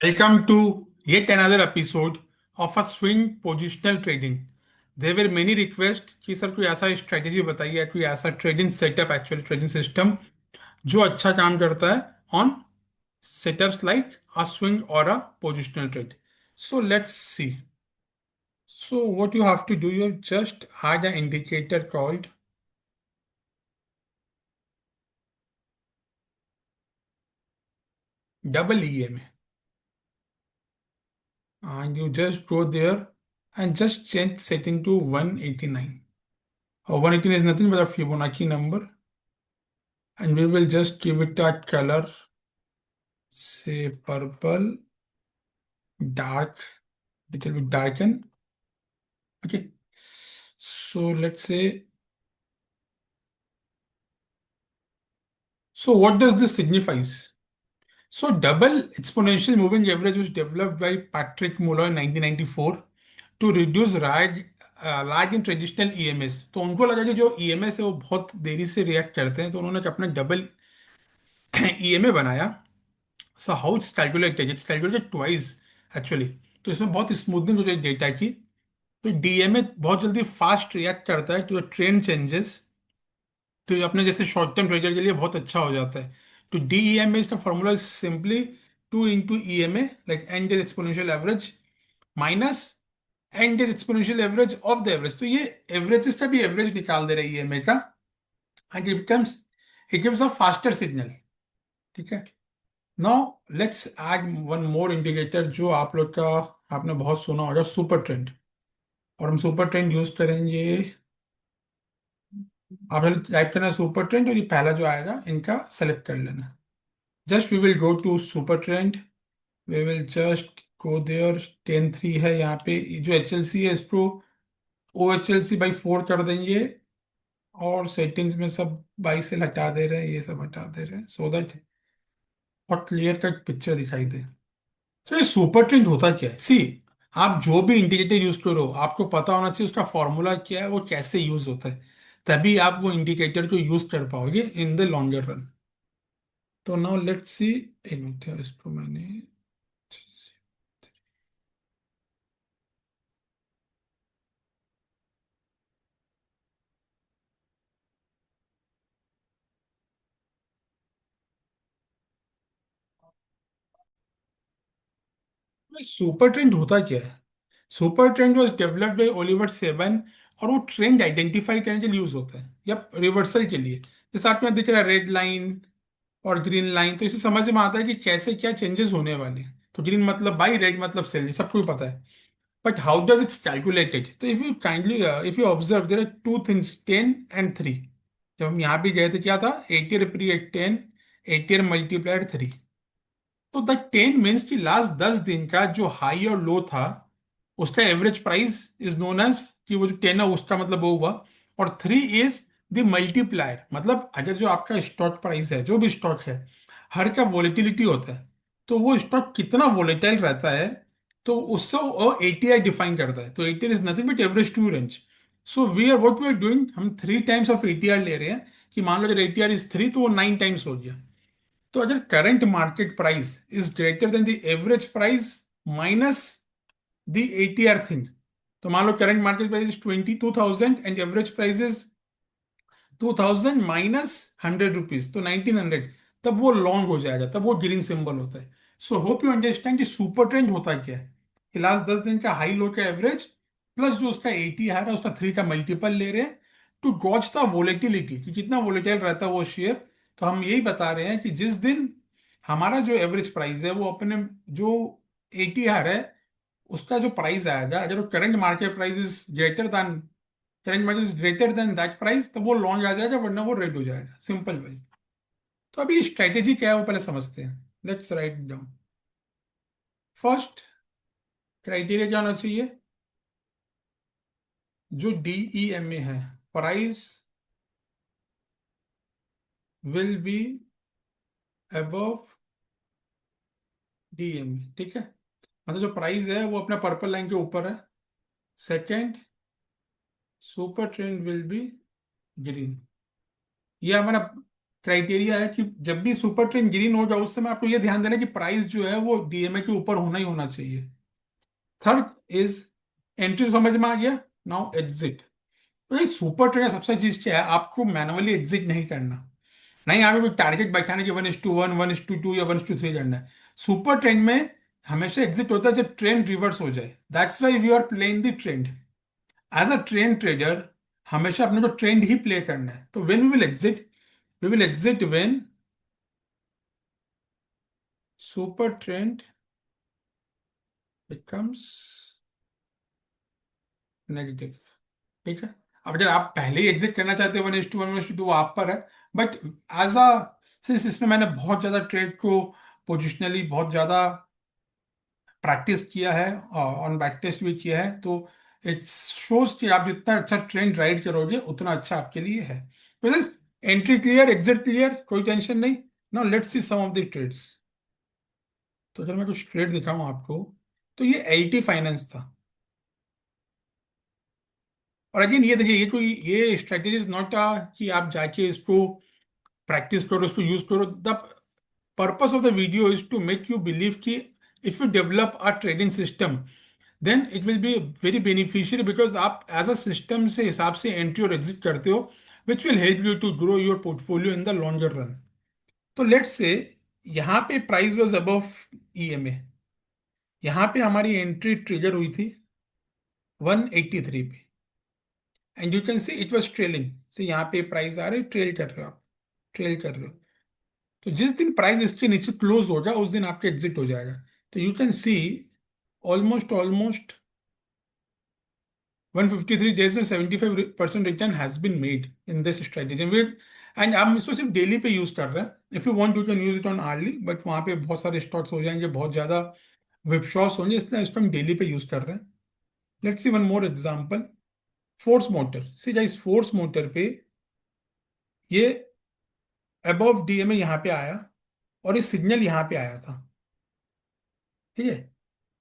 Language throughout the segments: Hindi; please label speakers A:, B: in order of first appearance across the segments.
A: Welcome to yet another episode of a swing positional trading. There were many requests कि सर कोई ऐसा स्ट्रेटेजी बताइए, कोई ऐसा trading setup, actually trading system जो अच्छा काम करता है on setups like a swing or a positional trade. So let's see. So what you have to do, you just add an indicator called double EMA, and you just go there and just change setting to 189. 118 is nothing but a Fibonacci number, and we will just give it a color, say purple, dark, little bit darken. Okay. So let's say, so what does this signifies? So double exponential moving average was developed by Patrick Muller in 1994 to reduce lag in traditional EMS. तो उनको लगा कि जो EMS है वो बहुत देरी से रिएक्ट करते हैं, तो उन्होंने अपना डबल EMA बनाया. So how it's calculated? It's calculated twice actually. तो इसमें बहुत स्मूथनिंग हो जाए डेटा की. तो डीएमए बहुत जल्दी फास्ट रिएक्ट करता है टू द ट्रेंड चेंजेस. तो ये अपने जैसे शॉर्ट टर्म ट्रेडर के लिए बहुत अच्छा हो जाता है. तो डीईएमए इसका formula is simply 2 into EMA, like and is exponential average minus and is exponential average of the average. तो ये एवरेजेस का भी एवरेज निकाल दे रहा है ईएमए का, and it gives a faster signal. ठीक है. Now let's add one more indicator जो आप लोग का आपने बहुत सुना होगा, सुपर ट्रेंड. और हम सुपर ट्रेंड यूज करेंगे. आपने टाइप करना सुपर ट्रेंड और ये पहला जो आएगा इनका सेलेक्ट कर लेना. Just we will go to super trend. We will just go there. 10-3 है यहाँ पे. जो एच एल सी है इसको O H L C by 4 कर देंगे. और सेटिंग्स में सब बाई से हटा दे रहे हैं, ये सब हटा दे रहे हैं सो दैट बहुत क्लियर कट पिक्चर दिखाई दे. तो ये सुपर ट्रेंड होता क्या है? सी, आप जो भी इंडिकेटर यूज करो आपको पता होना चाहिए उसका फॉर्मूला क्या है, वो कैसे यूज होता है. तभी आप वो इंडिकेटर को यूज कर पाओगे इन द लॉन्गर रन. तो नाउ लेट्स सी. एक मिनट है, इसको मैंने सुपर ट्रेंड होता क्या है? Super trend was developed by Oliver seven. और वो ट्रेंड आइडेंटिफाई करने के लिए यूज होता है या रिवर्सल के लिए. जैसे आपको यहाँ दिख रहा है रेड लाइन और ग्रीन लाइन, तो इसे समझ में आता है कि कैसे क्या चेंजेस होने वाले हैं. तो ग्रीन मतलब बाई, रेड मतलब सेल, सबको ही पता है. But how does its calculated? तो if you kindly if you observe there are two things, 10 and 3. जब हम यहाँ भी गए थे क्या था? 80 पीरियड 10, 80 मल्टीप्लाइड 3. तो द 10 मीन्स कि लास्ट 10 दिन का जो हाई और लो था उसका average price is known as, कि वो जो 10 है उसका मतलब वो हुआ. और 3 इज द मल्टीप्लायर. मतलब अगर जो आपका स्टॉक प्राइस है, जो भी स्टॉक है, हर का वोलेटिलिटी होता है. तो वो स्टॉक कितना वोलेटाइल रहता है, तो उससे वो एटीआई डिफाइन करता है. तो ATI is nothing but average true range. So we are doing, हम 3 टाइम्स ऑफ एटीआर ले रहे हैं. कि मान लो अगर एटीआर इज 3 तो वो 9 टाइम्स हो गया. तो अगर current market price is greater than the average price minus the ATR thing. तो मान लो current market price is 22,000 and average price is 2,000 minus 100 rupees, तो 1,900. तब वो लॉन्ग हो जाएगा, तब वो ग्रीन सिंबल होता है. सो होप यू अंडरस्टैंड कि सुपर ट्रेंड होता क्या है. कि लास्ट 10 दिन का हाई लो का एवरेज प्लस जो उसका एटी है उसका 3 का मल्टीपल ले रहे हैं टू गॉज द वोलेटिलिटी, कि कितना वोलेटाइल रहता है वो शेयर. तो हम यही बता रहे हैं कि जिस दिन हमारा जो एवरेज प्राइस है वो अपने जो एटीआर है उसका जो प्राइस आएगा, अगर वो current market price is greater then, current market is greater then that price, तो वो लॉन्ग आ जाएगा, वरना वो रेड हो जाएगा. Simple wise. तो अभी स्ट्रेटेजी क्या है वो पहले समझते हैं. Let's write down. First criteria क्या होना चाहिए? जो डीईएमए है, price will be above DMA. ठीक है. मतलब जो प्राइस है वो अपना पर्पल लाइन के ऊपर है. Second, super trend will be green. ये हमारा क्राइटेरिया है कि जब भी सुपर ट्रेंड ग्रीन हो जाए उस समय आपको ये ध्यान देना कि प्राइस जो है वो डीएमए के ऊपर होना ही होना चाहिए। थर्ड इज एंट्री, समझ में आ गया। Now exit. तो ये सुपर ट्रेंड का सबसे चीज क्या है, आपको मैनुअली एग्जिट नहीं करना। नहीं यहाँ पे कोई टारगेट बैठाने की 1:1, 1:2 या 1:3 करना है। सुपर ट्रेंड में हमेशा एग्जिट होता है जब ट्रेंड रिवर्स हो जाए। That's why we are playing the trend as a trend trader. हमेशा अपने को ट्रेंड ही प्ले करना है। तो when we will exit, we will exit when super trend becomes negative. ठीक है। अब अगर आप पहले ही एग्जिट करना चाहते हो 1:1, 1:2, वो आप पर है। बट एज अ, सिंस इसमें मैंने बहुत ज्यादा ट्रेड को पोजिशनली बहुत ज्यादा प्रैक्टिस किया है ऑन बैक टेस्ट भी किया है, तो इट शोज कि आप जितना अच्छा ट्रेंड राइड करोगे उतना अच्छा आपके लिए है। तो एंट्री क्लियर, एग्जिट क्लियर, कोई टेंशन नहीं। Now let's see some of the trades. तो अगर मैं कुछ ट्रेड दिखाऊं आपको, तो ये एलटी फाइनेंस था। और अगेन ये देखिए, ये कोई ये स्ट्रेटेजी इज नॉट कि आप जाके इसको प्रैक्टिस करो, इसको यूज करो। The purpose of the video is to make you believe कि if you develop a trading system then it will be very beneficial, because आप एज अ सिस्टम से हिसाब से एंट्री और एग्जिट करते हो, which will help you to grow your portfolio in the longer run. तो लेट्स से यहाँ पे प्राइस वॉज अबव ईएमए। यहाँ पे हमारी एंट्री ट्रिगर हुई थी 183 पे, and you can see it was trailing से। यहाँ पे प्राइस आ रहे, ट्रेल कर रहे हो आप, ट्रेल कर रहे हो। तो जिस दिन प्राइस इसके नीचे क्लोज होगा उस दिन आपका एग्जिट हो जाएगा। तो you can see almost almost 153 days में 75% return has been made in this strategy with. And आप इसको सिर्फ डेली पे यूज कर रहे हैं। If you want you can use it on hourly, but वहां पे बहुत सारे स्टॉक्स हो जाएंगे, बहुत ज्यादा विपशॉस होंगे, इसलिए इसको हम डेली पे यूज कर रहे हैं। Let's see one more example. Force motor, see guys, force motor पे ये अबव डीएमए यहाँ पे आया, और ये सिग्नल यहाँ पे आया था। ठीक है,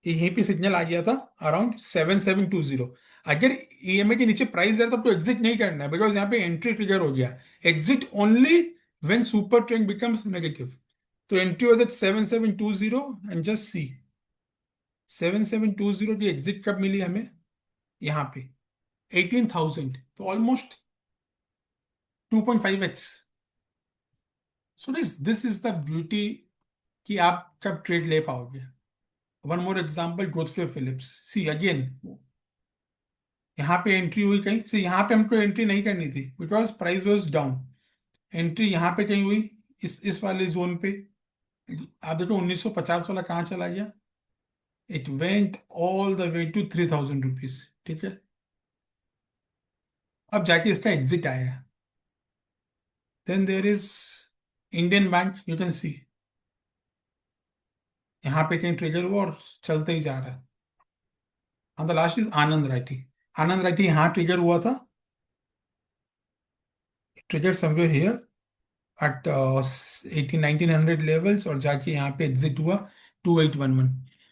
A: यहीं पे सिग्नल आ गया था अराउंड 7720। अगर ईएमए के नीचे प्राइस है तो आपको एग्जिट नहीं करना है, बिकॉज यहाँ पे एंट्री ट्रिगर हो गया। Exit only when super trend becomes negative. तो entry was at 7720, and just see 7720 की एग्जिट कब मिली हमें, यहाँ पे 18,000। तो almost 2.5x। So this is the beauty कि आप कब ट्रेड ले पाओगे। One more example, Godfrey Phillips. See again, यहाँ पे एंट्री हुई कहीं से, यहाँ पे हमको एंट्री नहीं करनी थी because price was down. Entry यहाँ पे कहीं हुई, इस वाले जोन पे। आप देखो 1950 वाला कहाँ चला गया, it went all the way to 3,000 rupees. ठीक है, अब जाके इसका एग्जिट आया। Then there is Indian bank, you can see यहाँ पे कहीं ट्रिगर हुआ और चलते ही जा रहा है। हाँ, द लास्ट इज आनंद राठी। आनंद राठी यहाँ ट्रिगर हुआ था, trigger somewhere here eight 1900 levels, और जाके यहाँ पे एग्जिट हुआ 2811।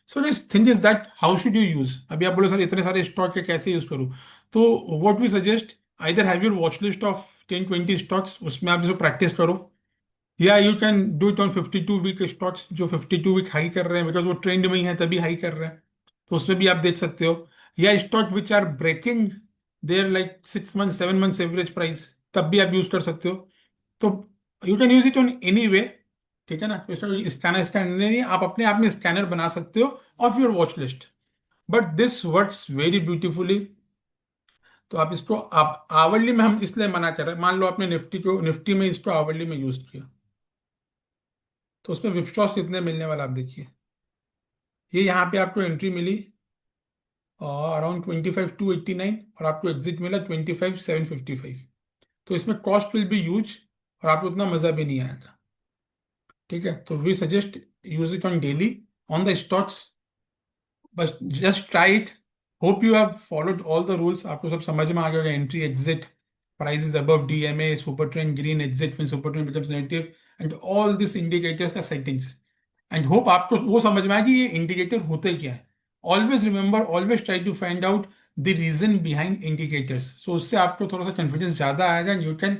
A: So this thing is that how should you use. अभी आप बोलो सर इतने सारे स्टॉक है कैसे यूज करूँ, तो what we suggest, either have your watch list of 10-20 stocks, उसमें आप इसको प्रैक्टिस करो, या you can do it on 52 week stocks जो 52 वीक हाई कर रहे हैं, बिकॉज वो ट्रेंड में ही है तभी हाई कर रहे हैं। तो उसमें भी आप देख सकते हो, या stock which are breaking there like 6 month 7 months average price, तब भी आप यूज कर सकते हो। तो you can use it on any way. ठीक है ना, तो इसका स्कैनर स्कैनर नहीं है, आप अपने आप में स्कैनर बना सकते हो of your watch list. But this works very beautifully. तो आप इसको, आप आवरली में हम इसलिए मना कर रहे हैं, मान लो आपने निफ्टी में इसको आवरली में यूज किया, तो उसमें विप्स्टॉक्स कितने मिलने वाला आप देखिए। ये यहाँ पे आपको एंट्री मिली अराउंड 25,289, और आपको एग्जिट मिला 25,755। तो इसमें कॉस्ट विल बी यूज, और आपको उतना मजा भी नहीं आएगा। ठीक है, तो we suggest use it on daily on the stocks. बस just try it. Hope you have followed all the rules, आपको सब समझ में आ गया होगा। Entry, exit, price is above DMA, super trend green, exit when super trend becomes negative, and all this indicators का सेटिंग्स। एंड होप आपको वो समझ में आया कि ये इंडिकेटर होते क्या है। Always remember, always try to find out the reason behind indicators, so उससे आपको थोड़ा सा कॉन्फिडेंस ज्यादा आएगा, and you can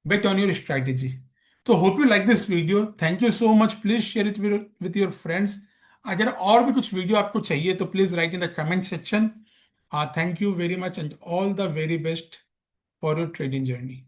A: bet on your strategy. तो hope you like this video, thank you so much, please share it with your friends. अगर और भी कुछ वीडियो आपको चाहिए तो please write in the comment section. Thank you very much and all the very best for your trading journey.